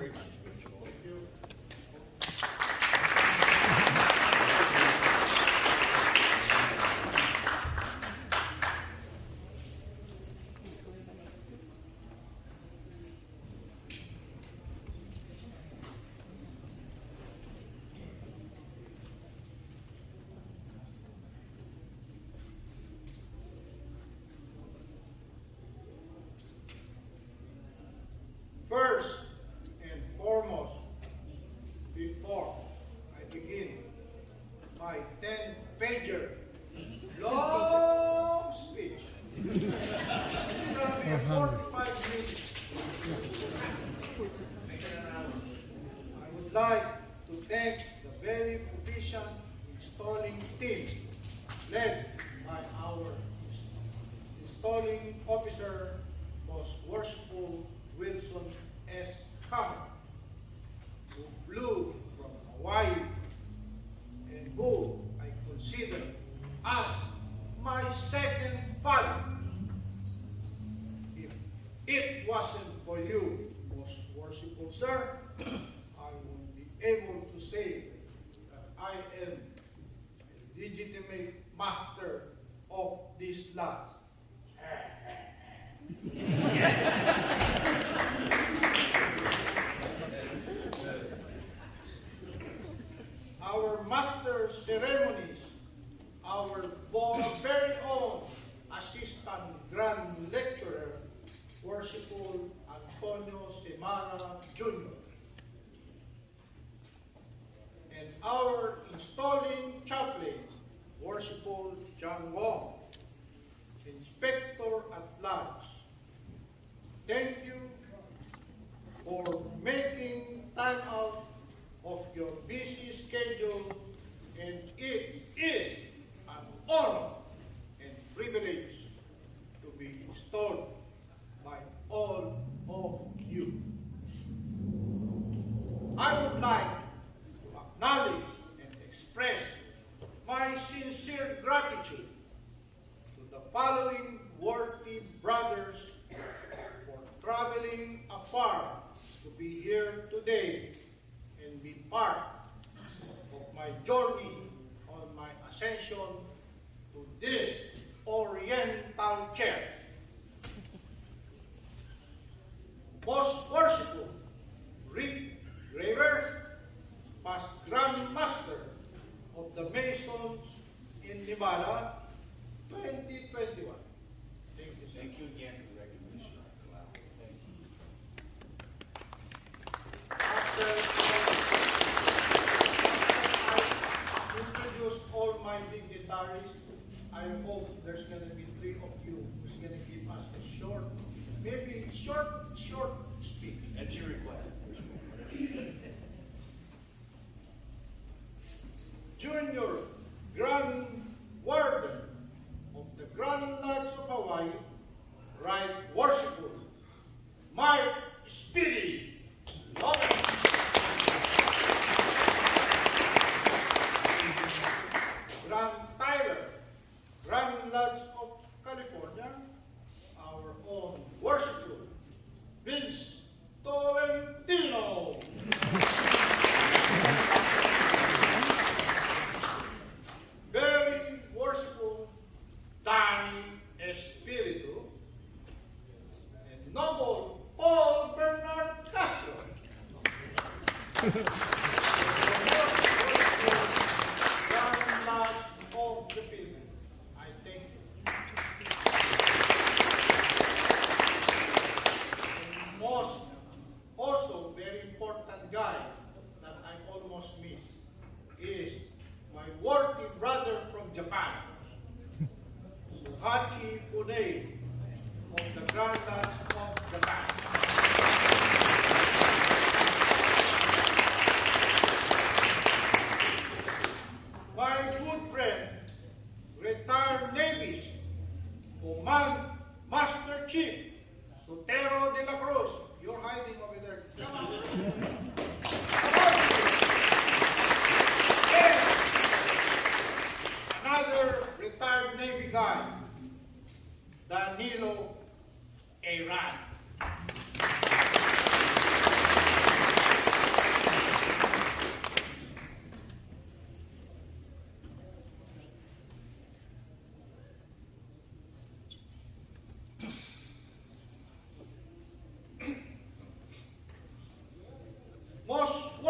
very much, Bishop. Thank you. First and foremost, before I begin my 10-pager long speech, it's going to be 45 minutes. I would like to thank the very proficient installing team led by our installing officer, Most Worshipful Wilson S. Cameron, who flew from Hawaii and who I consider as my second father. If it wasn't for you, Most Worshipful Sir, I would be able to say that I am a legitimate master of these lands. Our master ceremonies, our very own assistant grand lecturer, Worshipful Antonio Semana Jr., and our installing chaplain, Worshipful John Wong, Inspector at Large. Thank you for making time out of your busy schedule, and it is an honor and privilege to be installed by all of you. I would like to acknowledge and express my sincere gratitude to the following worthy brothers for traveling afar to be here today and be part of my journey on my ascension to this oriental chair. Most Worshipful Rick Graver, past Grand Master of the Masons in Nevada, 2021. Thank you, sir. Thank you again for the recognition. Wow. Thank you. After I introduce all my dignitaries, I hope there's going to be 3 of you who's going to give us a short, maybe short speech. At your request. Junior Grand Warden of the Grand Lodge of Hawaii, Right Worshipful Mike Speedy Lopez. Grand Tyler, Grand Lodge of California, our own Worshipful Vince Tolentino. Very worshipful Danny Espiritu, and noble Paul Bernard Castro. Grand Lodge of the Philippines. I thank you. And most, also very important guy that I almost missed is my worthy brother from Japan, Suhachi Funei of the Grand Lodge of Japan.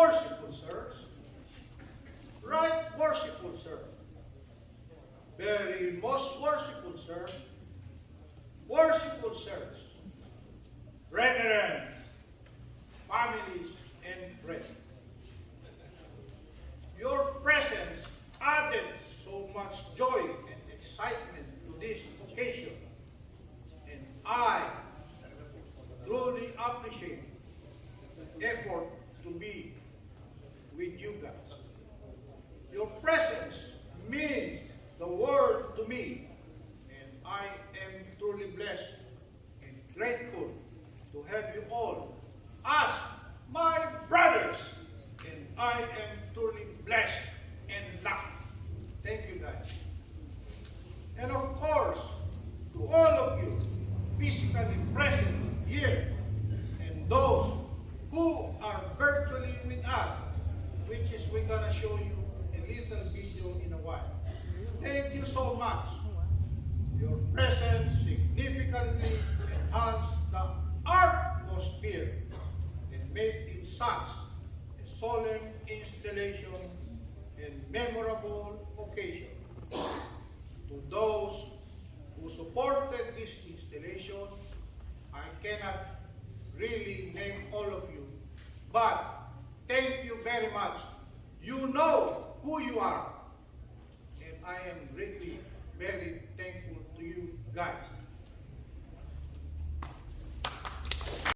worshipful, sirs. Right worshipful, sir. Very most worshipful, sir. Worshipful, sirs. Brethren, families, and friends. Your presence added so much joy and excitement to this occasion, and I truly appreciate the effort to be with you guys. Your presence means the world to me, and I am truly blessed and grateful to have you all as my brothers, and I am truly blessed and lucky. Thank you guys. And of course, to all of you physically present here and those who are virtually with us, which is we're gonna show you a little video in a while. Thank you so much. Your presence significantly enhanced the atmosphere and made it such a solemn installation and memorable occasion. To those who supported this installation, I cannot really name all of you, but thank you very much. You know who you are, and I am really very thankful to you guys.